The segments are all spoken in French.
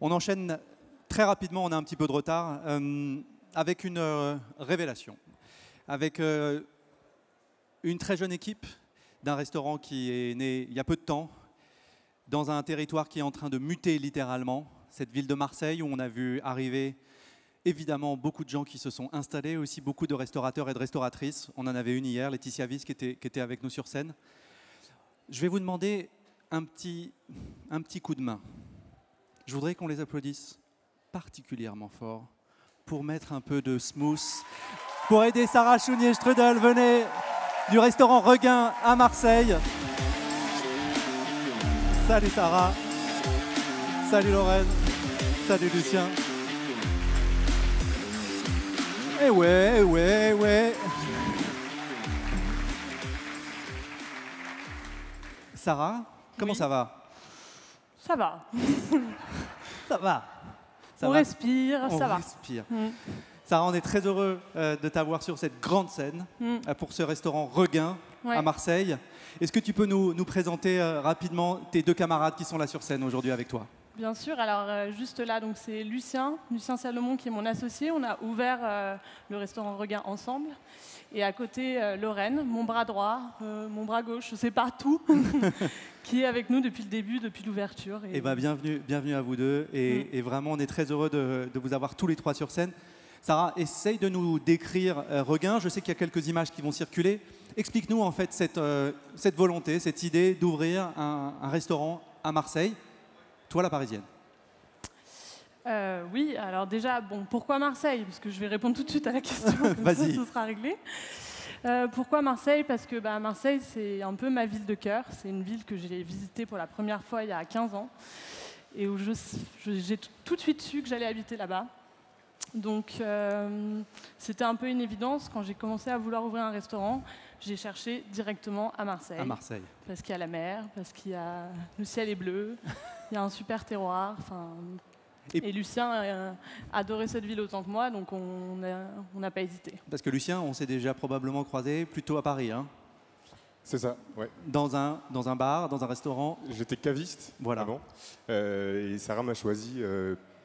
On enchaîne très rapidement, on a un petit peu de retard, avec une révélation. Avec une très jeune équipe d'un restaurant qui est né il y a peu de temps, dans un territoire qui est en train de muter littéralement, cette ville de Marseille où on a vu arriver évidemment beaucoup de gens qui se sont installés, aussi beaucoup de restaurateurs et de restauratrices. On en avait une hier, Laetitia Wyss, qui était avec nous sur scène. Je vais vous demander un petit coup de main. Je voudrais qu'on les applaudisse particulièrement fort pour mettre un peu de smooth, pour aider Sarah Chounier-Strudel. Venez du restaurant Regain à Marseille. Salut Sarah, salut Lorraine, salut Lucien. Eh ouais. Sarah, comment ça va? Ça va. Ça va. On respire, ça va. On respire. Sarah, on est très heureux de t'avoir sur cette grande scène pour ce restaurant Regain à Marseille. Est-ce que tu peux nous présenter rapidement tes deux camarades qui sont là sur scène aujourd'hui avec toi? Bien sûr, alors juste là, donc c'est Lucien Salomon qui est mon associé. On a ouvert le restaurant Regain ensemble. Et à côté, Lorraine, mon bras droit, mon bras gauche, je ne sais pas tout, qui est avec nous depuis le début, depuis l'ouverture. Et bienvenue à vous deux. Et vraiment, on est très heureux de vous avoir tous les trois sur scène. Sarah, essaye de nous décrire Regain. Je sais qu'il y a quelques images qui vont circuler. Explique-nous en fait cette volonté, cette idée d'ouvrir un restaurant à Marseille. Toi, la Parisienne. Oui, alors déjà, bon, pourquoi Marseille? Parce que je vais répondre tout de suite à la question, Vas-y. ce sera réglé. Pourquoi Marseille? Parce que Marseille, c'est un peu ma ville de cœur. C'est une ville que j'ai visitée pour la première fois il y a 15 ans et où j'ai tout de suite su que j'allais habiter là-bas. Donc, c'était un peu une évidence. Quand j'ai commencé à vouloir ouvrir un restaurant, j'ai cherché directement à Marseille. À Marseille. Parce qu'il y a la mer, parce qu'il y a le ciel est bleu, il y a un super terroir. Et Lucien a adoré cette ville autant que moi, donc on n'a pas hésité. Parce que Lucien, on s'est déjà probablement croisé plutôt à Paris. Hein. C'est ça, ouais. Dans un bar, dans un restaurant. J'étais caviste avant. Et Sarah m'a choisi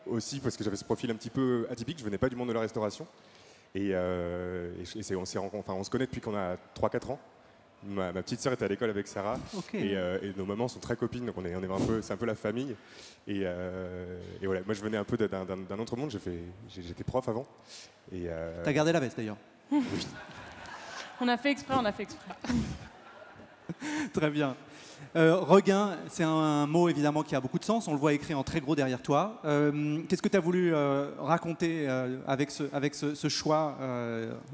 aussi parce que j'avais ce profil un petit peu atypique. Je venais pas du monde de la restauration. Et on se connaît depuis qu'on a 3-4 ans. Ma petite sœur était à l'école avec Sarah. Okay. Et nos mamans sont très copines, donc c'est un peu la famille. Et voilà, moi je venais un peu d'un autre monde. J'étais prof avant. T'as gardé la veste d'ailleurs. Oui. On a fait exprès. Très bien. Regain, c'est un mot évidemment qui a beaucoup de sens. On le voit écrit en très gros derrière toi. Qu'est-ce que tu as voulu raconter avec ce choix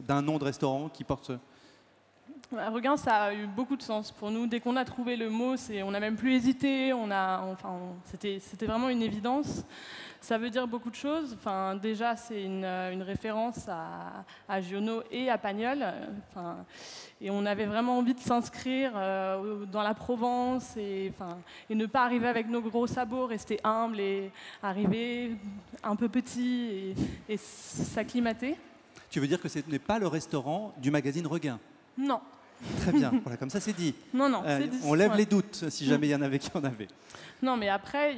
d'un nom de restaurant qui porte Regain, ça a eu beaucoup de sens pour nous. Dès qu'on a trouvé le mot, on n'a même plus hésité. C'était vraiment une évidence. Ça veut dire beaucoup de choses. Déjà, c'est une référence à Giono et à Pagnol. Et on avait vraiment envie de s'inscrire dans la Provence et ne pas arriver avec nos gros sabots, rester humble et arriver un peu petit et s'acclimater. Tu veux dire que ce n'est pas le restaurant du magazine Regain? Non. Très bien, voilà, comme ça c'est dit. Non, on lève les doutes si jamais il y en avait qui en avaient. Non, mais après,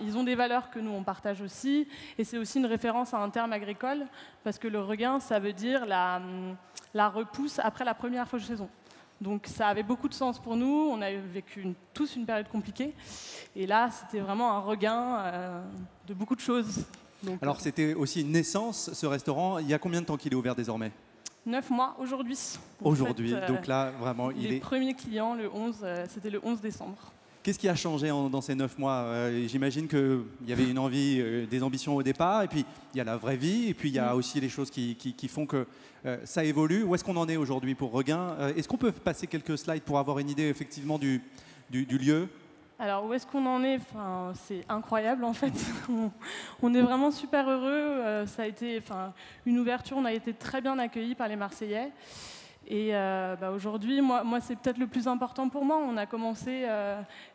ils ont des valeurs que nous, on partage aussi. Et c'est aussi une référence à un terme agricole, parce que le regain, ça veut dire la repousse après la première flottaison. Donc ça avait beaucoup de sens pour nous. On a vécu tous une période compliquée. Et là, c'était vraiment un regain de beaucoup de choses. Donc, alors, c'était aussi une naissance, ce restaurant. Il y a combien de temps qu'il est ouvert désormais? 9 mois aujourd'hui. Aujourd'hui, donc là, vraiment, les premiers clients, c'était le 11 décembre. Qu'est-ce qui a changé dans ces 9 mois? J'imagine qu'il y avait une envie, des ambitions au départ, et puis il y a la vraie vie, et puis il y a aussi les choses qui font que ça évolue. Où est-ce qu'on en est aujourd'hui pour Regain? Est-ce qu'on peut passer quelques slides pour avoir une idée effectivement du lieu? Alors, où est-ce qu'on en est? C'est incroyable, en fait. On est vraiment super heureux. Ça a été une ouverture. On a été très bien accueillis par les Marseillais. Et aujourd'hui, moi c'est peut-être le plus important pour moi. On a commencé,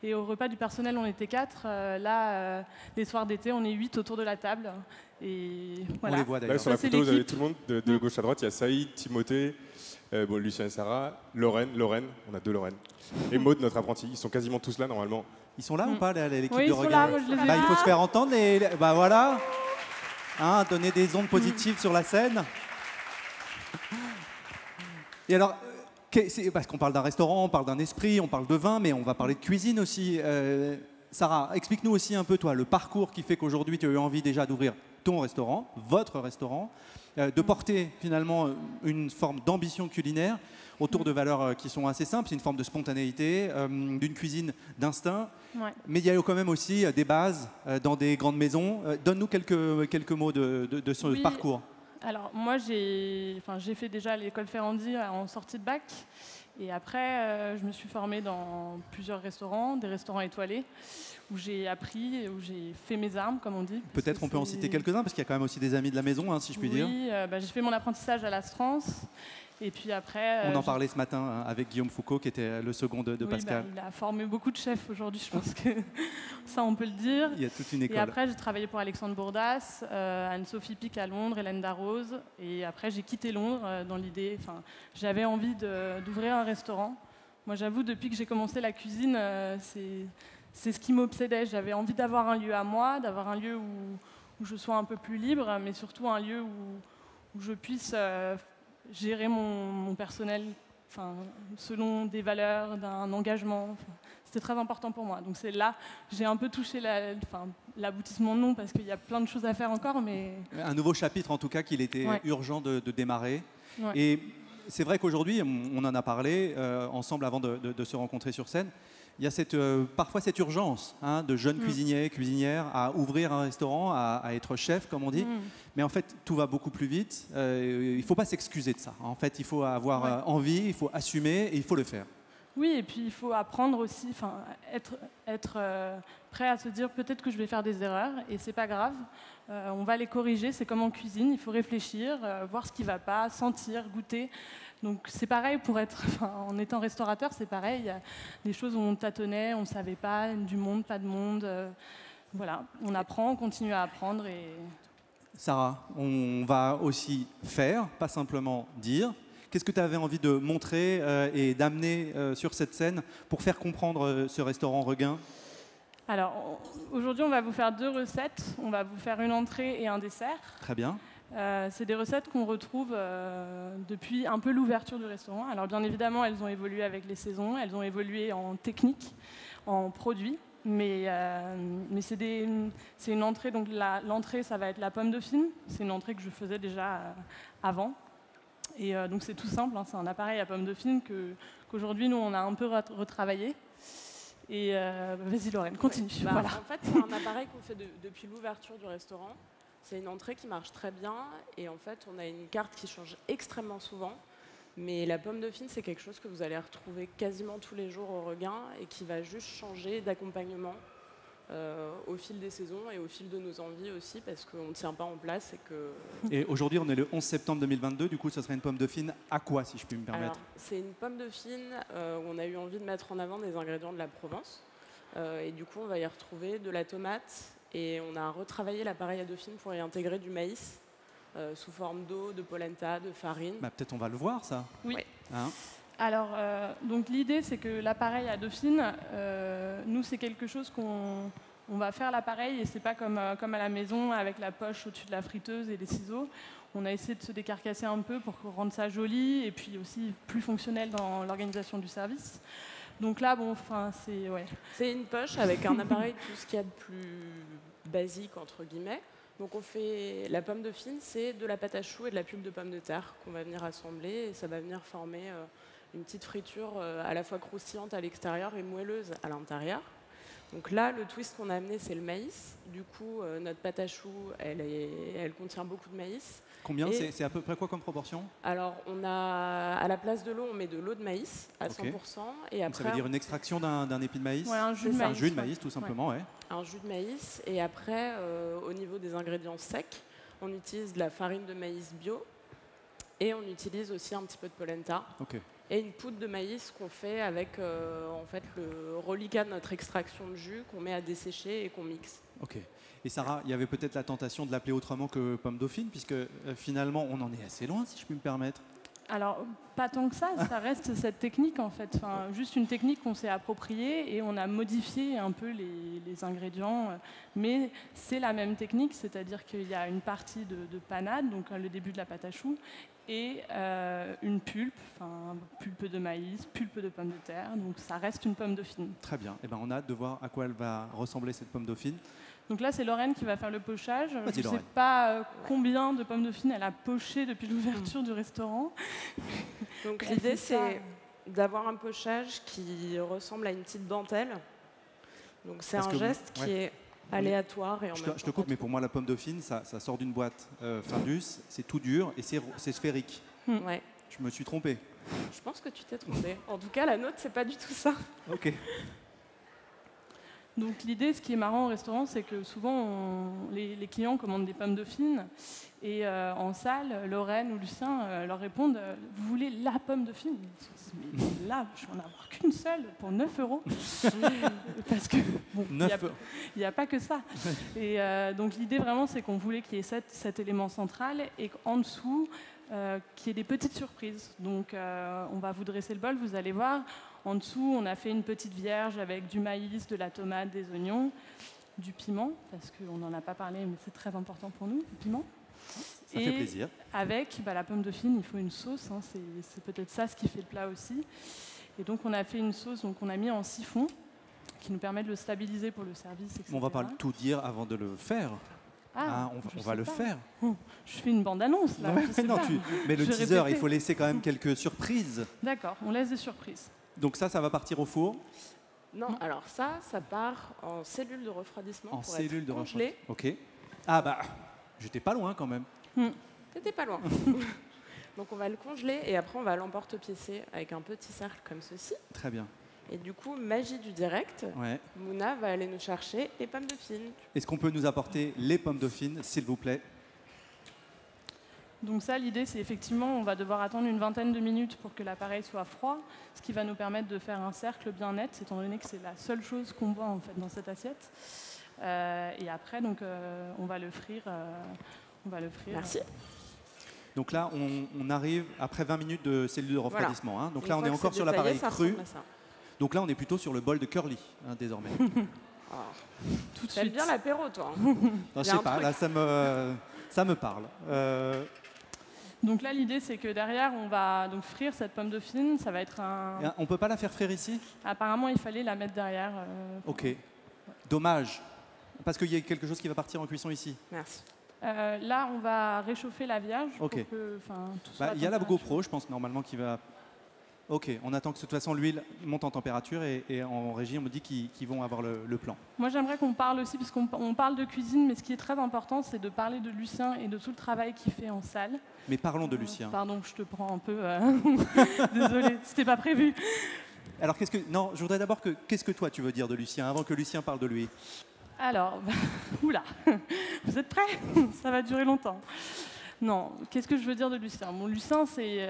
et au repas du personnel, on était 4. Les soirs d'été, on est 8 autour de la table. Et voilà. On les voit d'ailleurs. Là, sur la photo, vous avez tout le monde de gauche à droite. Il y a Saïd, Timothée, Lucien et Sarah, Lorraine. On a 2 Lorraine. Et Maud, notre apprenti. Ils sont quasiment tous là, normalement. Ils sont là ou pas, l'équipe Oui, de ils sont regard? là, moi, je les ai Bah, il vus. faut se faire entendre. Bah voilà. Hein, donner des ondes positives sur la scène. Et alors, parce qu'on parle d'un restaurant, on parle d'un esprit, on parle de vin, mais on va parler de cuisine aussi. Sarah, explique-nous aussi un peu, toi, le parcours qui fait qu'aujourd'hui, tu as eu envie déjà d'ouvrir ton restaurant, votre restaurant, de porter finalement une forme d'ambition culinaire autour de valeurs qui sont assez simples. C'est une forme de spontanéité, d'une cuisine d'instinct. Ouais. Mais il y a quand même aussi des bases dans des grandes maisons. Donne-nous quelques mots de ce Oui. parcours. Alors moi j'ai fait déjà l'école Ferrandi en sortie de bac et après je me suis formée dans plusieurs restaurants, des restaurants étoilés où j'ai appris, où j'ai fait mes armes comme on dit. Peut-être on peut en citer quelques-uns parce qu'il y a quand même aussi des amis de la maison, hein, si je puis dire. Oui, j'ai fait mon apprentissage à l'Astrance et puis après... On en parlait ce matin hein, avec Guillaume Foucault qui était le second de Pascal. Il a formé beaucoup de chefs aujourd'hui, je pense que ça on peut le dire. Il y a toute une école. Et après j'ai travaillé pour Alexandre Bourdas, Anne-Sophie Pic à Londres, Hélène Darroze. Et après j'ai quitté Londres dans l'idée, j'avais envie d'ouvrir un restaurant. Moi j'avoue, depuis que j'ai commencé la cuisine, c'est ce qui m'obsédait. J'avais envie d'avoir un lieu à moi, d'avoir un lieu où je sois un peu plus libre, mais surtout un lieu où je puisse gérer mon personnel selon des valeurs, d'un engagement. C'était très important pour moi. Donc c'est là, j'ai un peu touché l'aboutissement non, parce qu'il y a plein de choses à faire encore. Mais... Un nouveau chapitre en tout cas qu'il était urgent de démarrer. Ouais. Et c'est vrai qu'aujourd'hui, on en a parlé ensemble avant de se rencontrer sur scène, il y a parfois cette urgence hein, de jeunes cuisiniers, cuisinières à ouvrir un restaurant, à être chef, comme on dit. Mais en fait, tout va beaucoup plus vite. Il ne faut pas s'excuser de ça. En fait, il faut avoir envie, il faut assumer et il faut le faire. Oui, et puis il faut apprendre aussi, être prêt à se dire peut-être que je vais faire des erreurs et c'est pas grave. On va les corriger, c'est comme en cuisine, il faut réfléchir, voir ce qui va pas, sentir, goûter. Donc c'est pareil en étant restaurateur, c'est pareil. Il y a des choses où on tâtonnait, on ne savait pas, du monde, pas de monde. Voilà, on apprend, on continue à apprendre. Sarah, on va aussi faire, pas simplement dire. Qu'est-ce que tu avais envie de montrer et d'amener sur cette scène pour faire comprendre ce restaurant Regain? Alors, aujourd'hui, on va vous faire 2 recettes. On va vous faire une entrée et un dessert. Très bien. C'est des recettes qu'on retrouve depuis un peu l'ouverture du restaurant. Alors, bien évidemment, elles ont évolué avec les saisons, elles ont évolué en technique, en produits. Mais c'est une entrée, donc l'entrée, ça va être la pomme dauphine. C'est une entrée que je faisais déjà avant. Et donc c'est tout simple, hein, c'est un appareil à pomme dauphine qu'aujourd'hui nous on a un peu retravaillé. Et vas-y Lorraine, continue. Ouais, voilà. En fait c'est un appareil qu'on fait depuis l'ouverture du restaurant. C'est une entrée qui marche très bien et en fait on a une carte qui change extrêmement souvent. Mais la pomme dauphine c'est quelque chose que vous allez retrouver quasiment tous les jours au Regain et qui va juste changer d'accompagnement au fil des saisons et au fil de nos envies aussi parce qu'on ne tient pas en place. Et aujourd'hui, on est le 11 septembre 2022, du coup, ça serait une pomme dauphine à quoi, si je puis me permettre? C'est une pomme dauphine où on a eu envie de mettre en avant des ingrédients de la Provence. Et du coup, on va y retrouver de la tomate et on a retravaillé l'appareil à dauphine pour y intégrer du maïs sous forme d'eau, de polenta, de farine. Bah, peut-être on va le voir, ça. Oui. Hein? Alors, donc l'idée, c'est que l'appareil à dauphine, nous, c'est quelque chose on va faire l'appareil et c'est pas comme à la maison avec la poche au-dessus de la friteuse et les ciseaux. On a essayé de se décarcasser un peu pour rendre ça joli et puis aussi plus fonctionnel dans l'organisation du service. Donc là, c'est... Ouais. C'est une poche avec un appareil, tout ce qu'il y a de plus basique, entre guillemets. Donc on fait la pomme dauphine, c'est de la pâte à choux et de la pulpe de pommes de terre qu'on va venir assembler et ça va venir former une petite friture à la fois croustillante à l'extérieur et moelleuse à l'intérieur. Donc là, le twist qu'on a amené, c'est le maïs. Du coup, notre pâte à choux, elle contient beaucoup de maïs. Combien? C'est à peu près quoi comme proportion? Alors, à la place de l'eau, on met de l'eau de maïs à 100%. Et après, donc ça veut dire une extraction d'un épi de maïs? Ouais, un jus de maïs. Un jus de maïs, tout simplement, ouais. Un jus de maïs. Et après, au niveau des ingrédients secs, on utilise de la farine de maïs bio. Et on utilise aussi un petit peu de polenta. Okay. Et une poudre de maïs qu'on fait avec en fait, le reliquat de notre extraction de jus qu'on met à dessécher et qu'on mixe. Ok. Et Sarah, il y avait peut-être la tentation de l'appeler autrement que pomme dauphine, puisque finalement, on en est assez loin, si je puis me permettre. Alors, pas tant que ça reste cette technique en fait. Enfin, juste une technique qu'on s'est appropriée et on a modifié un peu les ingrédients. Mais c'est la même technique, c'est-à-dire qu'il y a une partie de panade, donc le début de la pâte à choux, et une pulpe, pulpe de maïs, pulpe de pomme de terre. Donc ça reste une pomme dauphine. Très bien. Eh ben, on a hâte de voir à quoi elle va ressembler cette pomme dauphine. Donc là, c'est Lorraine qui va faire le pochage. Je ne sais Lorraine. pas combien de pommes dauphines elle a poché depuis l'ouverture du restaurant. Donc l'idée, c'est d'avoir un pochage qui ressemble à une petite dentelle. Donc c'est un geste qui est aléatoire et en même temps. Je te coupe, mais pour moi, la pomme dauphine, ça sort d'une boîte Findus, c'est tout dur et c'est sphérique. Ouais. Je me suis trompé. Je pense que tu t'es trompé. En tout cas, la nôtre, c'est pas du tout ça. Ok. Donc l'idée, ce qui est marrant au restaurant, c'est que souvent les clients commandent des pommes dauphines et en salle, Lorraine ou Lucien leur répondent vous voulez la pomme dauphine? Mais là, je vais en avoir qu'une seule pour 9 €. Parce que bon, il n'y a pas que ça. Et donc l'idée vraiment, c'est qu'on voulait qu'il y ait cet élément central et qu'en dessous, qu'il y ait des petites surprises. Donc on va vous dresser le bol, vous allez voir. En dessous, on a fait une petite vierge avec du maïs, de la tomate, des oignons, du piment, parce qu'on n'en a pas parlé, mais c'est très important pour nous, le piment. Ça fait plaisir. Avec la pomme dauphine, il faut une sauce. C'est peut-être ça ce qui fait le plat aussi. Et donc, on a fait une sauce qu'on a mis en siphon, qui nous permet de le stabiliser pour le service, etc. On ne va pas tout dire avant de le faire. On va le faire. Je fais une bande-annonce, là. Mais le teaser, il faut laisser quand même quelques surprises. D'accord, on laisse des surprises. Donc ça va partir au four? Non, alors ça part en cellule de refroidissement en pour cellule être de congelé. Ok. Ah bah, j'étais pas loin quand même. T'étais pas loin. Donc on va le congeler et après on va l'emporte-piécer avec un petit cercle comme ceci. Très bien. Et du coup, magie du direct, Mouna va aller nous chercher les pommes dauphines. Est-ce qu'on peut nous apporter les pommes dauphines, s'il vous plaît? Donc ça, l'idée, c'est effectivement, on va devoir attendre une vingtaine de minutes pour que l'appareil soit froid, ce qui va nous permettre de faire un cercle bien net, étant donné que c'est la seule chose qu'on voit en fait dans cette assiette. Et après, donc, on va le frire. Merci. Donc là, on arrive après 20 minutes de cellule de refroidissement. Voilà. Donc là, on est encore sur l'appareil cru. Donc là, on est plutôt sur le bol de curly, désormais. Tout de T'aimes suite. bien l'apéro, toi. Non, je sais pas, là, ça me parle. Donc là, l'idée, c'est que derrière, on va donc frire cette pomme dauphine. Ça va être un... On peut pas la faire frire ici? Apparemment, il fallait la mettre derrière. Ok. Dommage. Parce qu'il y a quelque chose qui va partir en cuisson ici. Merci. Là, on va réchauffer la vierge. Ok. Pour que, tout soit Il y a la GoPro, je pense, normalement, qui va... Ok, on attend que de toute façon l'huile monte en température et en régie, on me dit qu'ils vont avoir le plan. Moi, j'aimerais qu'on parle aussi, parce qu'on parle de cuisine, mais ce qui est très important, c'est de parler de Lucien et de tout le travail qu'il fait en salle. Mais parlons de Lucien. Pardon, je te prends un peu... Désolée, c'était pas prévu. Alors, non, je voudrais d'abord qu'est-ce que toi tu veux dire de Lucien, avant que Lucien parle de lui? Alors, oula, vous êtes prêts? Ça va durer longtemps. Non, qu'est-ce que je veux dire de Lucien? Bon, Lucien, c'est,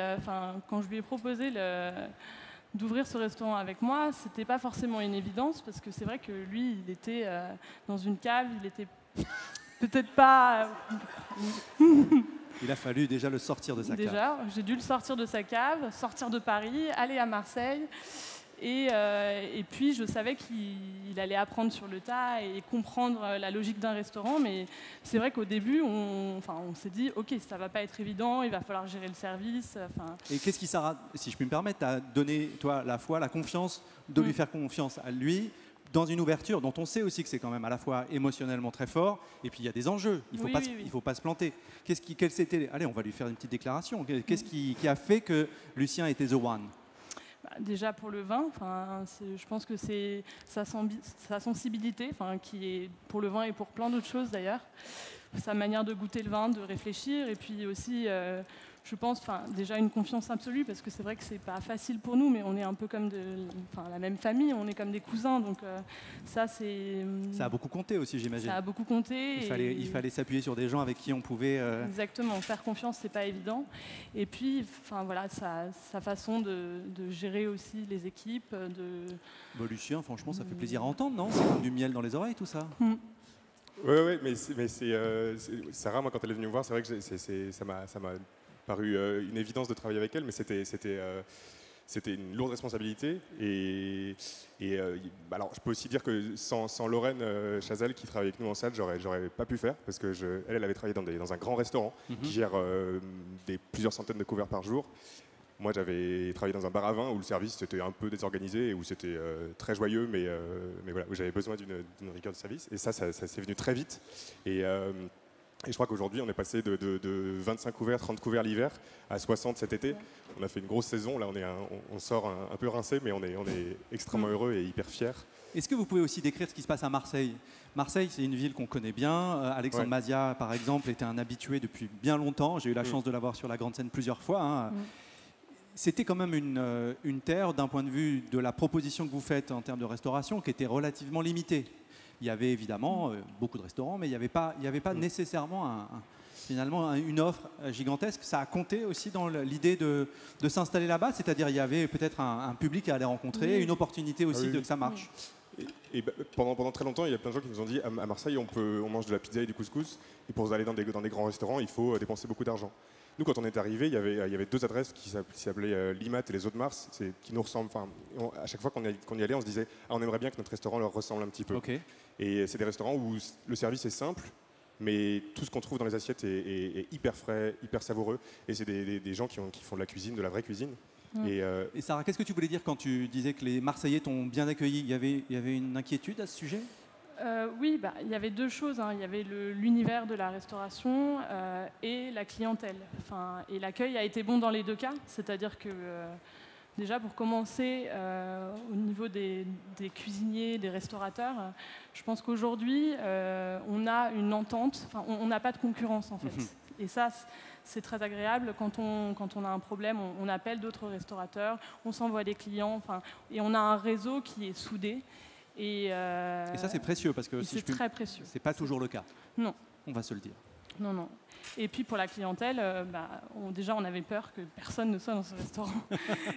quand je lui ai proposé d'ouvrir ce restaurant avec moi, c'était pas forcément une évidence parce que c'est vrai que lui, il était dans une cave, il était peut-être pas. Il a fallu déjà le sortir de sa cave. Déjà, j'ai dû le sortir de sa cave, sortir de Paris, aller à Marseille. Et puis, je savais qu'il allait apprendre sur le tas et comprendre la logique d'un restaurant. Mais c'est vrai qu'au début, on s'est dit, OK, ça ne va pas être évident, il va falloir gérer le service. Et qu'est-ce qui, Sarah, si je puis me permettre, t'a donné, toi, la foi, la confiance de lui faire confiance à lui dans une ouverture dont on sait aussi que c'est quand même à la fois émotionnellement très fort, et puis il y a des enjeux, il ne faut pas se planter. Allez, on va lui faire une petite déclaration. Qu'est-ce qui a fait que Lucien était the one? Déjà pour le vin, je pense que c'est sa sensibilité, qui est pour le vin et pour plein d'autres choses d'ailleurs, sa manière de goûter le vin, de réfléchir, et puis aussi, je pense, déjà une confiance absolue, parce que c'est vrai que c'est pas facile pour nous, mais on est un peu comme la même famille, on est comme des cousins, donc ça c'est... Ça a beaucoup compté aussi, j'imagine. Ça a beaucoup compté. Il fallait s'appuyer sur des gens avec qui on pouvait... Exactement, faire confiance, c'est pas évident. Et puis, voilà, sa façon de gérer aussi les équipes. Lucien, franchement, ça fait plaisir à entendre, non? C'est comme du miel dans les oreilles, tout ça. Oui, mais Sarah, moi, quand elle est venue me voir, c'est vrai que ça m'a paru une évidence de travailler avec elle, mais c'était une lourde responsabilité. Alors, je peux aussi dire que sans Lorraine Chazal qui travaille avec nous en salle, j'aurais pas pu faire parce que elle avait travaillé dans un grand restaurant qui gère plusieurs centaines de couverts par jour. Moi, j'avais travaillé dans un bar à vin où le service était un peu désorganisé et où c'était très joyeux, mais voilà, où j'avais besoin d'une rigueur de service. Et ça s'est venu très vite. Et je crois qu'aujourd'hui, on est passé de 25 couverts, 30 couverts l'hiver à 60 cet été. On a fait une grosse saison. Là, on sort un peu rincé, mais on est extrêmement heureux et hyper fiers. Est-ce que vous pouvez aussi décrire ce qui se passe à Marseille? Marseille, c'est une ville qu'on connaît bien. Alexandre Mazia, par exemple, était un habitué depuis bien longtemps. J'ai eu la chance de l'avoir sur la grande scène plusieurs fois. Hein. C'était quand même une terre, d'un point de vue de la proposition que vous faites en termes de restauration, qui était relativement limitée. Il y avait évidemment beaucoup de restaurants, mais il n'y avait pas nécessairement finalement une offre gigantesque. Ça a compté aussi dans l'idée de s'installer là-bas, c'est-à-dire il y avait peut-être un public à aller rencontrer, une opportunité aussi que ça marche. Et pendant très longtemps, il y a plein de gens qui nous ont dit à Marseille, on mange de la pizza et du couscous, et pour aller dans des grands restaurants, il faut dépenser beaucoup d'argent. Nous, quand on est arrivé, il y avait deux adresses qui s'appelaient l'IMAT et les Eaux de Mars, qui nous ressemblent. À chaque fois qu'on y allait, on se disait on aimerait bien que notre restaurant leur ressemble un petit peu. Okay. Et c'est des restaurants où le service est simple, mais tout ce qu'on trouve dans les assiettes est hyper frais, hyper savoureux. Et c'est des gens qui font de la cuisine, de la vraie cuisine. Et Sarah, qu'est-ce que tu voulais dire quand tu disais que les Marseillais t'ont bien accueilli? Il y avait une inquiétude à ce sujet? Oui, il y avait deux choses. Il y avait l'univers de la restauration et la clientèle. Et l'accueil a été bon dans les deux cas. C'est-à-dire que, déjà, pour commencer, au niveau des cuisiniers, des restaurateurs, je pense qu'aujourd'hui, on a une entente. On n'a pas de concurrence, en fait. Et ça, c'est très agréable. Quand on a un problème, on appelle d'autres restaurateurs, on s'envoie des clients. Et on a un réseau qui est soudé. Et ça, c'est précieux parce que c'est très précieux. C'est pas toujours le cas. Non. On va se le dire. Non, non. Et puis pour la clientèle, déjà on avait peur que personne ne soit dans ce restaurant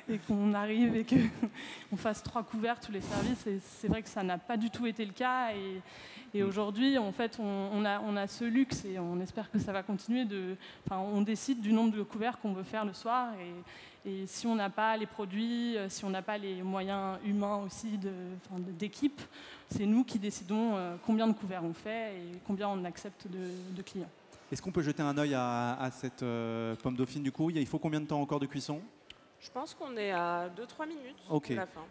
et qu'on arrive et qu'on fasse 3 couverts tous les services. Et c'est vrai que ça n'a pas du tout été le cas. Et aujourd'hui, en fait, on a ce luxe et on espère que ça va continuer. On décide du nombre de couverts qu'on veut faire le soir. Et si on n'a pas les produits, si on n'a pas les moyens humains aussi d'équipe, c'est nous qui décidons combien de couverts on fait et combien on accepte de clients. Est-ce qu'on peut jeter un œil à cette pomme dauphine du coup? Il faut combien de temps encore de cuisson? Je pense qu'on est à 2-3 minutes de la fin.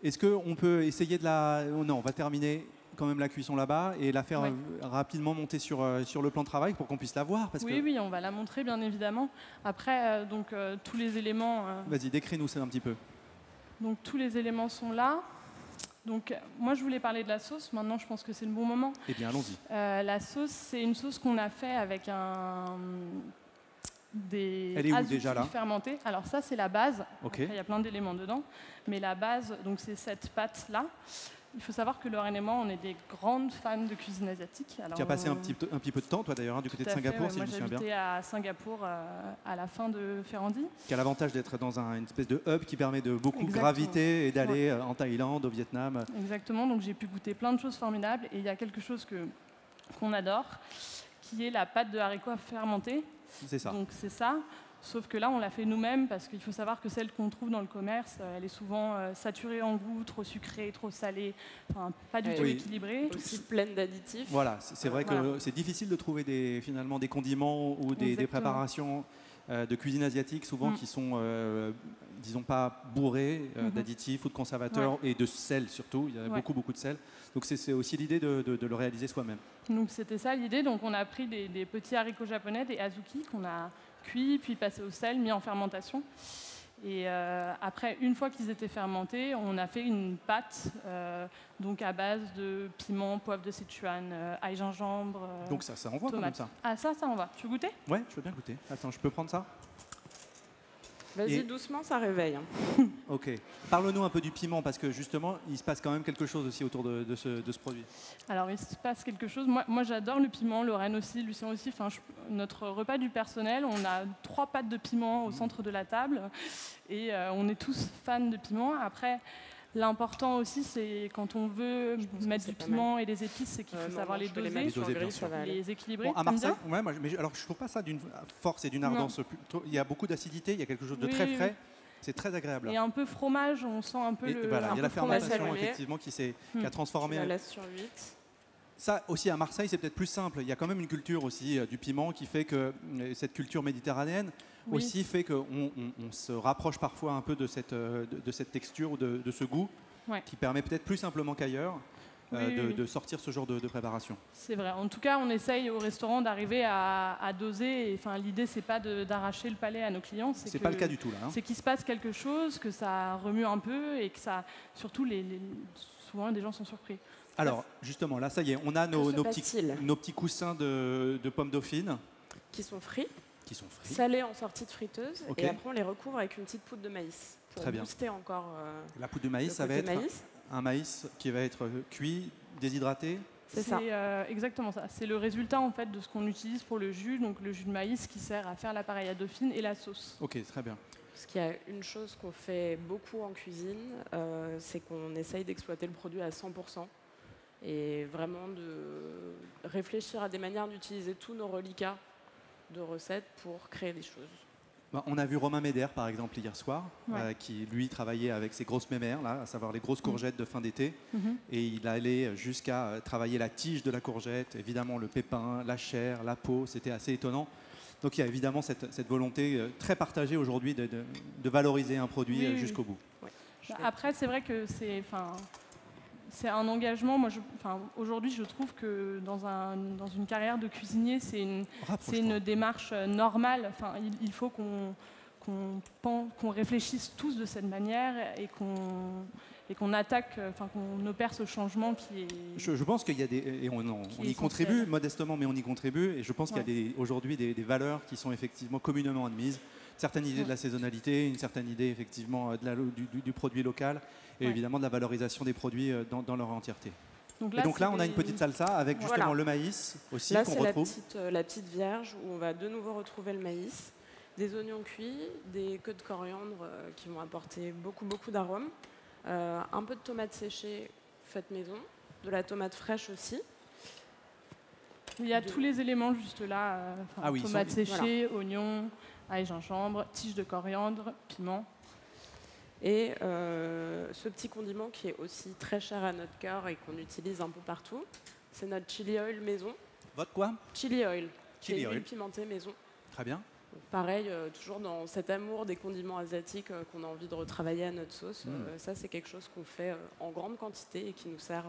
Est-ce qu'on peut essayer de la... Non, on va terminer quand même la cuisson là-bas et la faire rapidement monter sur le plan de travail pour qu'on puisse la voir Oui, on va la montrer bien évidemment. Après, tous les éléments... Vas-y, décris-nous ça un petit peu. Donc tous les éléments sont là. Donc moi je voulais parler de la sauce, maintenant je pense que c'est le bon moment. Eh bien allons-y. La sauce, c'est une sauce qu'on a fait avec des azuki fermentés. Alors ça c'est la base, Après, il y a plein d'éléments dedans, mais la base, donc c'est cette pâte-là. Il faut savoir que Lorraine et moi, on est des grandes fans de cuisine asiatique. Alors, tu as passé un petit peu de temps, toi d'ailleurs, du côté de Singapour, si je me souviens bien. Moi, j'habitais à Singapour à la fin de Ferrandi. Qui a l'avantage d'être dans une espèce de hub qui permet de beaucoup graviter et d'aller en Thaïlande, au Vietnam. Exactement, donc j'ai pu goûter plein de choses formidables. Et il y a quelque chose qu'on adore, qui est la pâte de haricots fermentée. C'est ça. Donc c'est ça. Sauf que là, on l'a fait nous-mêmes parce qu'il faut savoir que celle qu'on trouve dans le commerce, elle est souvent saturée en goût, trop sucrée, trop salée, pas du tout équilibrée. Aussi pleine d'additifs. Voilà, c'est vrai que c'est difficile de trouver finalement des condiments ou des préparations de cuisine asiatique, souvent qui sont, disons pas bourrées d'additifs ou de conservateurs et de sel surtout. Il y a beaucoup de sel. Donc c'est aussi l'idée de le réaliser soi-même. Donc c'était ça l'idée. Donc on a pris des petits haricots japonais, des azuki qu'on a cuits, puis passés au sel, mis en fermentation. Et après, une fois qu'ils étaient fermentés, on a fait une pâte donc à base de piment, poivre de Sichuan, ail, gingembre, donc ça envoie tomate. Comme ça. Ah ça envoie. Tu veux goûter? Ouais, je veux bien goûter. Attends, je peux prendre ça? Vas-y, doucement, ça réveille. Ok. Parle-nous un peu du piment, parce que justement, il se passe quand même quelque chose aussi autour de ce produit. Alors, il se passe quelque chose. Moi j'adore le piment, Lorraine aussi, Lucien aussi. Notre repas du personnel, on a 3 pâtes de piment au centre de la table. Et on est tous fans de piment. Après, L'important aussi, c'est quand on veut mettre du piment et des épices, c'est qu'il faut savoir les doser, les équilibrer. Bon, à Marseille, alors je trouve pas ça d'une force et d'une ardence. Il y a beaucoup d'acidité, il y a quelque chose de très frais. C'est très agréable. Et un peu fromage, on sent un peu il y a la fermentation effectivement qui a transformé. Je la laisse sur 8. Ça aussi à Marseille, c'est peut-être plus simple. Il y a quand même une culture aussi du piment qui fait que cette culture méditerranéenne aussi fait qu'on se rapproche parfois un peu de cette texture ou de ce goût qui permet peut-être plus simplement qu'ailleurs de sortir ce genre de préparation. C'est vrai. En tout cas, on essaye au restaurant d'arriver à doser. Enfin, l'idée, c'est pas d'arracher le palais à nos clients. C'est pas le cas du tout là. Hein. C'est qu'il se passe quelque chose, que ça remue un peu et que ça, surtout souvent, des gens sont surpris. Alors, justement, là, ça y est, on a nos petits coussins de pommes dauphines. Qui sont frits. Salés en sortie de friteuse. Okay. Et après, on les recouvre avec une petite poudre de maïs. Pour booster encore. La poudre de maïs, ça va être un maïs qui va être cuit, déshydraté. C'est ça. Exactement ça. C'est le résultat en fait de ce qu'on utilise pour le jus, donc le jus de maïs qui sert à faire l'appareil à dauphine et la sauce. Ok, très bien. Parce qu'il y a une chose qu'on fait beaucoup en cuisine, c'est qu'on essaye d'exploiter le produit à 100%. Et vraiment de réfléchir à des manières d'utiliser tous nos reliquats de recettes pour créer des choses. On a vu Romain Médère, par exemple, hier soir, qui, lui, travaillait avec ses grosses mémères, là, à savoir les grosses courgettes de fin d'été. Et il allait jusqu'à travailler la tige de la courgette, évidemment le pépin, la chair, la peau. C'était assez étonnant. Donc il y a évidemment cette volonté très partagée aujourd'hui de valoriser un produit jusqu'au bout. Ouais. Après, c'est vrai que c'est un engagement. Moi, aujourd'hui, je trouve que dans une carrière de cuisinier, c'est une démarche normale. Enfin, il faut qu'on réfléchisse tous de cette manière et qu'on attaque, qu'on opère ce changement qui est. Je pense qu'il y a on y contribue modestement, mais on y contribue. Et je pense qu'il y a aujourd'hui des valeurs qui sont effectivement communément admises. Certaines idées de la saisonnalité, une certaine idée effectivement du produit local et évidemment de la valorisation des produits dans leur entièreté. Donc là, on a une petite salsa avec justement le maïs aussi qu'on retrouve. Là, c'est la petite vierge où on va de nouveau retrouver le maïs, des oignons cuits, des queues de coriandre qui vont apporter beaucoup d'arômes, un peu de tomates séchées faites maison, de la tomate fraîche aussi. Il y a tous les éléments juste là, tomates séchées, oignons, ail, gingembre, tiges de coriandre, piment. Et ce petit condiment qui est aussi très cher à notre cœur et qu'on utilise un peu partout, c'est notre chili oil maison. Votre quoi? Chili oil. Chili oil pimenté maison. Très bien. Donc pareil, toujours dans cet amour des condiments asiatiques qu'on a envie de retravailler à notre sauce. Ça, c'est quelque chose qu'on fait en grande quantité et qui nous sert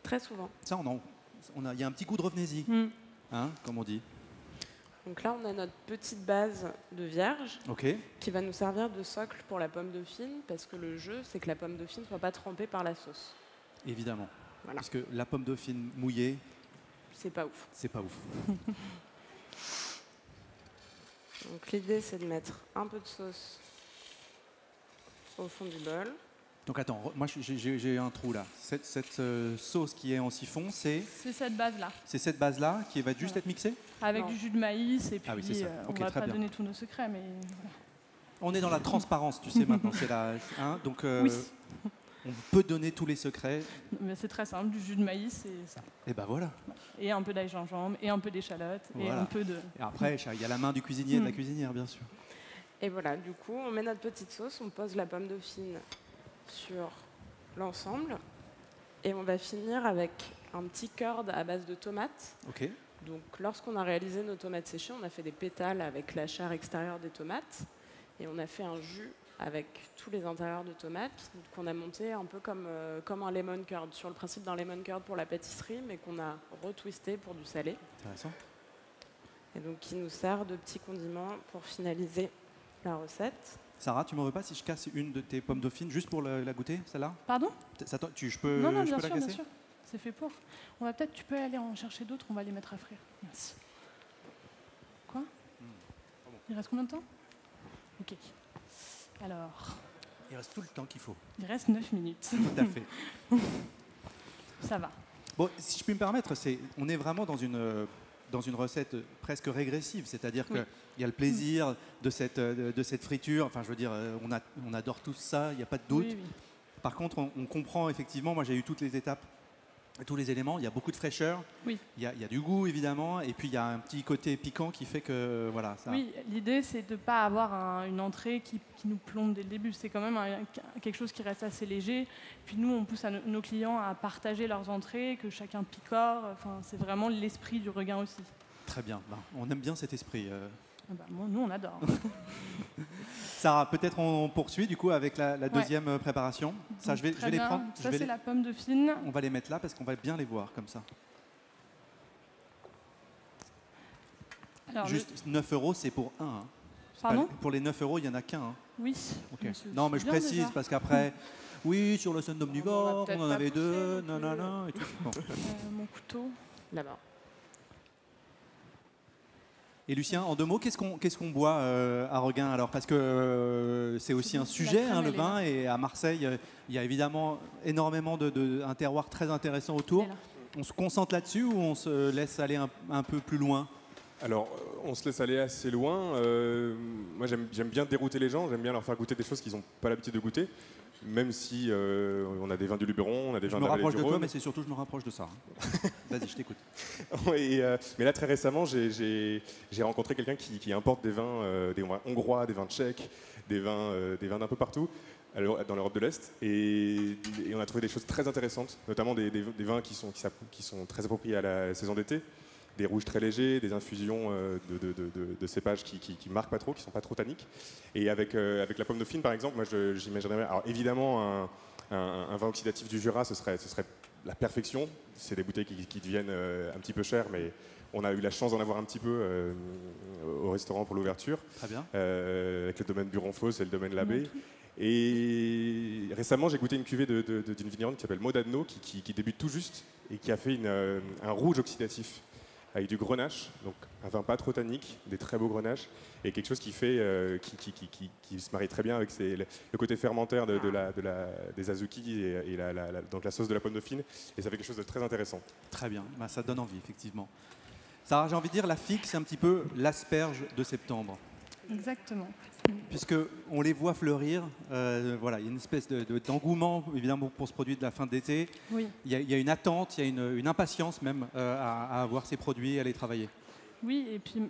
très souvent. Ça, il y a un petit goût de revenez-y, comme on dit. Donc là, on a notre petite base de vierge qui va nous servir de socle pour la pomme dauphine parce que le jeu, c'est que la pomme dauphine ne soit pas trempée par la sauce. Évidemment. Voilà. Parce que la pomme dauphine mouillée, c'est pas ouf. C'est pas ouf. Donc l'idée, c'est de mettre un peu de sauce au fond du bol. Donc attends, moi j'ai un trou là. Cette sauce qui est en siphon, c'est cette base-là. C'est cette base-là qui va juste être mixée avec du jus de maïs et puis on ne va pas bien donner tous nos secrets, mais on est dans la transparence, tu sais maintenant. C'est donc on peut donner tous les secrets. Mais c'est très simple, du jus de maïs et ça. Et ben voilà. Et un peu d'ail gingembre et un peu d'échalote et un peu de. Et après, il y a la main du cuisinier et de la cuisinière, bien sûr. Et voilà, du coup, on met notre petite sauce, on pose la pomme dauphine sur l'ensemble et on va finir avec un petit curd à base de tomates. Donc lorsqu'on a réalisé nos tomates séchées, on a fait des pétales avec la chair extérieure des tomates et on a fait un jus avec tous les intérieurs de tomates qu'on a monté un peu comme un lemon curd, sur le principe d'un lemon curd pour la pâtisserie, mais qu'on a retwisté pour du salé. Intéressant. Et donc qui nous sert de petits condiments pour finaliser la recette. Sarah, tu m'en veux pas si je casse une de tes pommes dauphines juste pour la goûter, celle-là? Pardon? Je peux Non, la bien casser? sûr. C'est fait pour. Tu peux aller en chercher d'autres, on va les mettre à frire. Merci. Quoi? Il reste combien de temps? Ok. Alors... Il reste tout le temps qu'il faut. Il reste 9 minutes. Tout à fait. Ça va. Bon, si je puis me permettre, on est vraiment dans une recette presque régressive, c'est-à-dire qu'il y a le plaisir de cette friture. Enfin, je veux dire, on adore tous ça, il n'y a pas de doute. Par contre, on comprend effectivement, moi j'ai eu toutes les étapes, tous les éléments, il y a beaucoup de fraîcheur, Oui. il y a du goût évidemment, et puis il y a un petit côté piquant qui fait que voilà. Ça... Oui, l'idée c'est de ne pas avoir une entrée qui nous plombe dès le début. C'est quand même quelque chose qui reste assez léger. Puis nous, on pousse nos clients à partager leurs entrées, que chacun picore. Enfin, c'est vraiment l'esprit du regain aussi. Très bien, on aime bien cet esprit. Nous, on adore. Sarah, peut-être on poursuit du coup avec la deuxième préparation. Ça, je vais les prendre. Ça, c'est la pomme de Fine. On va les mettre là parce qu'on va bien les voir comme ça. Alors, juste 9 €, c'est pour un. Hein. Pardon ? Pour les 9 €, il n'y en a qu'un. Hein. Oui. Okay. Non, mais je précise déjà. Parce qu'après, oui, sur le Sun d'Omnivore, on en avait deux, non, et tout. Bon. Mon couteau, là-bas. Et Lucien, en 2 mots, qu'est-ce qu'on boit à Regain alors? Parce que c'est aussi un sujet, hein, le vin, et à Marseille, il y a évidemment énormément un terroir très intéressant autour. On se concentre là-dessus ou on se laisse aller un peu plus loin? Alors, on se laisse aller assez loin. Moi, j'aime bien dérouter les gens, j'aime bien leur faire goûter des choses qu'ils n'ont pas l'habitude de goûter. Même si on a des vins du Luberon, on a des vins de la vallée du Rhône. Je me rapproche de toi, mais c'est surtout je me rapproche de ça. Hein. Vas-y, je t'écoute. Oui, mais là, très récemment, j'ai rencontré quelqu'un qui importe des vins hongrois, des vins tchèques, des vins d'un peu partout dans l'Europe de l'Est. Et on a trouvé des choses très intéressantes, notamment des vins qui sont très appropriés à la saison d'été. Des rouges très légers, des infusions de cépages qui marquent pas trop, qui sont pas trop tanniques. Et avec la pomme de Fine, par exemple, moi j'imaginerais. Alors évidemment, un vin oxydatif du Jura, ce serait la perfection. C'est des bouteilles qui deviennent un petit peu chères, mais on a eu la chance d'en avoir un petit peu au restaurant pour l'ouverture. Très bien. Avec le domaine Buron-Fosse et le domaine Labbé. Et récemment, j'ai goûté une cuvée d'une vigneronne qui s'appelle Modadno, qui débute tout juste et qui a fait un rouge oxydatif avec du grenache, donc un vin pas trop tannique, des très beaux grenaches, et quelque chose qui fait, qui se marie très bien avec le côté fermentaire des azuki et donc la sauce de la pomme de Fine, et ça fait quelque chose de très intéressant. Très bien, ça donne envie effectivement. Sarah, j'ai envie de dire, la figue, c'est un petit peu l'asperge de septembre. Exactement. Puisqu'on les voit fleurir, voilà, il y a une espèce d'engouement évidemment pour ce produit de la fin d'été. Oui. Il y a une attente, il y a une impatience même à avoir ces produits, à les travailler. Oui, et puis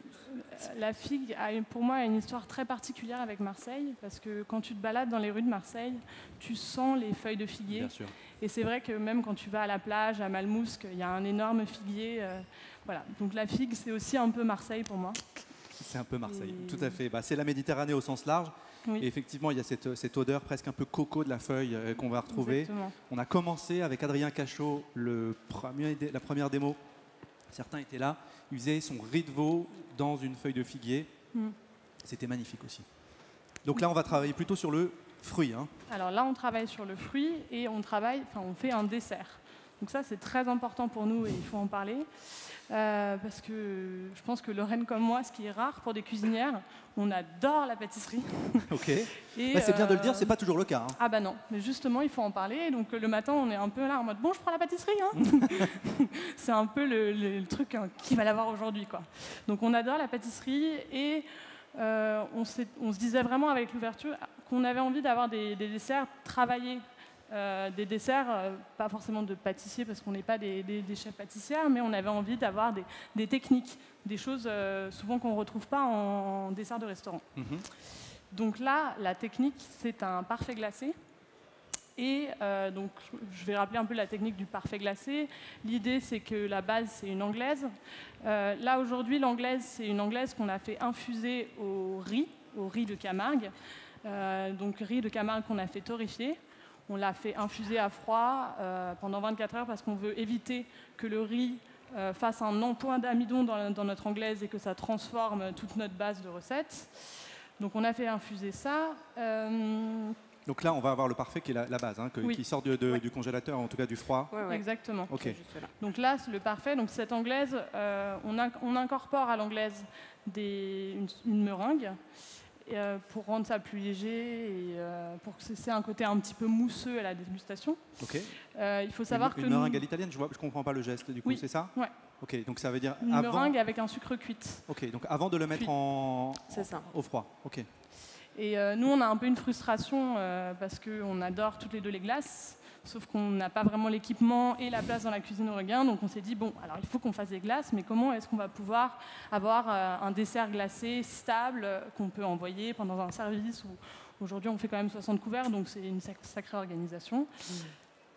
la figue, pour moi, a une histoire très particulière avec Marseille, parce que quand tu te balades dans les rues de Marseille, tu sens les feuilles de figuier. Bien sûr. Et c'est vrai que même quand tu vas à la plage, à Malmousque, il y a un énorme figuier. Voilà. Donc la figue, c'est aussi un peu Marseille pour moi. C'est un peu Marseille, tout à fait. C'est la Méditerranée au sens large. Oui. Et effectivement, il y a cette odeur presque un peu coco de la feuille qu'on va retrouver. Exactement. On a commencé avec Adrien Cachot la première démo. Certains étaient là. Il faisait son riz de veau dans une feuille de figuier. C'était magnifique aussi. Donc là, on va travailler plutôt sur le fruit. Hein. Alors là, on travaille sur le fruit et on fait un dessert. Donc ça, c'est très important pour nous et il faut en parler. Parce que je pense que Lorraine comme moi, ce qui est rare pour des cuisinières, on adore la pâtisserie. Ok. C'est bien de le dire, c'est pas toujours le cas. Hein. Ah bah non, mais justement, il faut en parler. Donc le matin, on est un peu là en mode bon, je prends la pâtisserie. Hein. C'est un peu le truc qui va l'avoir aujourd'hui, quoi. Donc on adore la pâtisserie et on se disait vraiment avec l'ouverture qu'on avait envie d'avoir des desserts travaillés. Des desserts, pas forcément de pâtissiers parce qu'on n'est pas des chefs pâtissières, mais on avait envie d'avoir des techniques, des choses souvent qu'on ne retrouve pas en dessert de restaurant. Donc là, la technique, c'est un parfait glacé. Et donc, je vais rappeler un peu la technique du parfait glacé. L'idée, c'est que la base, c'est une anglaise. Là, aujourd'hui, l'anglaise, c'est une anglaise qu'on a fait infuser au riz de Camargue. Donc, riz de Camargue qu'on a fait torréfier. On l'a fait infuser à froid pendant 24 heures parce qu'on veut éviter que le riz fasse un empoint d'amidon dans notre anglaise et que ça transforme toute notre base de recettes. Donc on a fait infuser ça. Donc là, on va avoir le parfait qui est la base, hein, qui sort du congélateur, en tout cas du froid. Ouais. Exactement. Okay. Donc là, c'est le parfait. Donc cette anglaise, on incorpore à l'anglaise une meringue. Pour rendre ça plus léger et pour que c'est un côté un petit peu mousseux à la dégustation. Okay. Il faut savoir que une meringue à l'italienne, je comprends pas le geste du coup, c'est ça? Ouais. Ok, donc ça veut dire meringue avec un sucre cuit. Ok, donc avant de le mettre au froid. Ok. Et nous, on a un peu une frustration parce qu'on adore toutes les deux les glaces, sauf qu'on n'a pas vraiment l'équipement et la place dans la cuisine au Regain. Donc on s'est dit, bon, alors il faut qu'on fasse des glaces, mais comment est-ce qu'on va pouvoir avoir un dessert glacé stable qu'on peut envoyer pendant un service où aujourd'hui on fait quand même 60 couverts, donc c'est une sacrée organisation.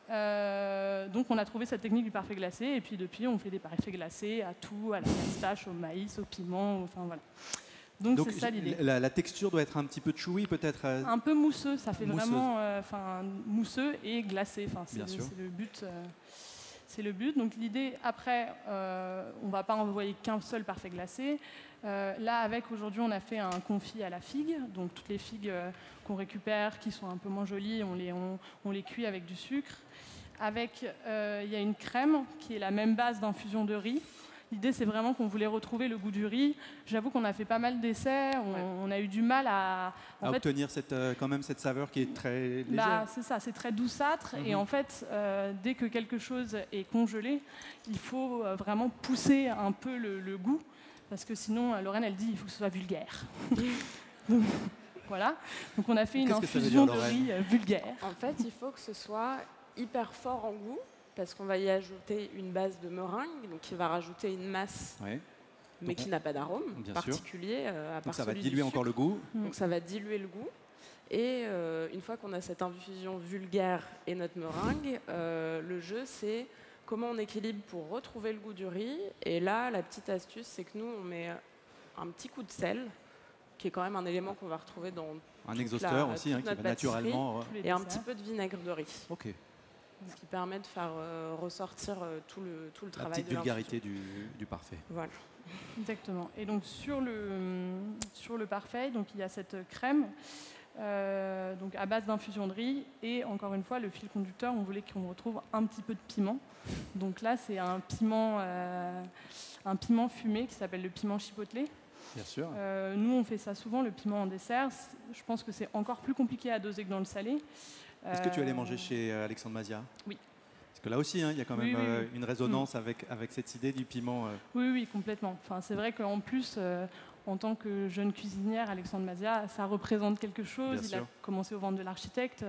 Donc on a trouvé cette technique du parfait glacé, et puis depuis on fait des parfaits glacés à tout, à la pistache, au maïs, au piment, enfin voilà. Donc c'est ça l'idée. La texture doit être un petit peu chewy peut-être. Un peu mousseux, ça fait mousseuse. vraiment mousseux et glacé. C'est le but. C'est le but. Donc l'idée, après, on ne va pas envoyer qu'un seul parfait glacé. Là, avec aujourd'hui, on a fait un confit à la figue. Donc toutes les figues qu'on récupère, qui sont un peu moins jolies, on les cuit avec du sucre. Avec, il y a une crème qui est la même base d'infusion de riz. L'idée, c'est vraiment qu'on voulait retrouver le goût du riz. J'avoue qu'on a fait pas mal d'essais. On a eu du mal à obtenir quand même cette saveur qui est très légère. C'est ça, c'est très douceâtre. Et en fait, dès que quelque chose est congelé, il faut vraiment pousser un peu le goût. Parce que sinon, Lorraine, elle dit il faut que ce soit vulgaire. Donc, voilà. Donc on a fait une infusion de riz vulgaire. En fait, il faut que ce soit hyper fort en goût, parce qu'on va y ajouter une base de meringue, donc qui va rajouter une masse, mais qui n'a pas d'arôme particulier. Donc ça va diluer encore le goût. Donc ça va diluer le goût. Et une fois qu'on a cette infusion vulgaire et notre meringue, le jeu c'est comment on équilibre pour retrouver le goût du riz. Et là, la petite astuce, c'est que nous, on met un petit coup de sel, qui est quand même un élément qu'on va retrouver dans un exhausteur aussi, qui va naturellement... Et un petit peu de vinaigre de riz. Ok. Ce qui permet de faire ressortir tout le travail. La petite vulgarité du parfait. Voilà. Exactement. Et donc sur le parfait, donc il y a cette crème donc à base d'infusion de riz, et encore une fois le fil conducteur, on voulait qu'on retrouve un petit peu de piment. Donc là c'est un piment fumé qui s'appelle le piment chipotle. Bien sûr. Nous on fait ça souvent, le piment en dessert. Je pense que c'est encore plus compliqué à doser que dans le salé. Est-ce que tu allais manger chez Alexandre Mazia? Oui. Parce que là aussi, il y a quand même une résonance avec cette idée du piment. Oui, complètement. Enfin, c'est vrai qu'en plus, en tant que jeune cuisinière, Alexandre Mazia, ça représente quelque chose. Bien il sûr. a commencé au ventre de l'architecte.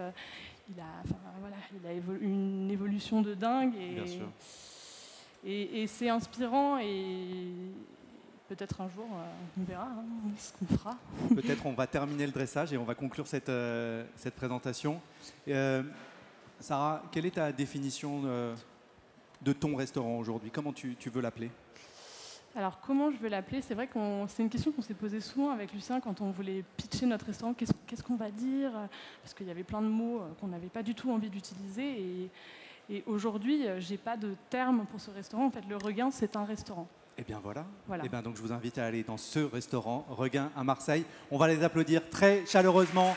Il a une évolution de dingue. Bien sûr. Et c'est inspirant. Et peut-être un jour, on verra ce qu'on fera. Peut-être on va terminer le dressage et on va conclure cette présentation. Sarah, quelle est ta définition de ton restaurant aujourd'hui? Comment tu veux l'appeler? Alors, comment je veux l'appeler? C'est vrai que c'est une question qu'on s'est posée souvent avec Lucien quand on voulait pitcher notre restaurant. Qu'est-ce qu'on va dire? Parce qu'il y avait plein de mots qu'on n'avait pas du tout envie d'utiliser. Et aujourd'hui, je n'ai pas de terme pour ce restaurant. En fait, le Regain, c'est un restaurant. Eh bien voilà. Eh bien, donc je vous invite à aller dans ce restaurant Regain à Marseille. On va les applaudir très chaleureusement.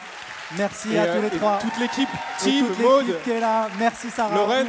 Merci à tous les trois. Toute l'équipe, Team Maude qui est là. Merci Sarah. Lorraine.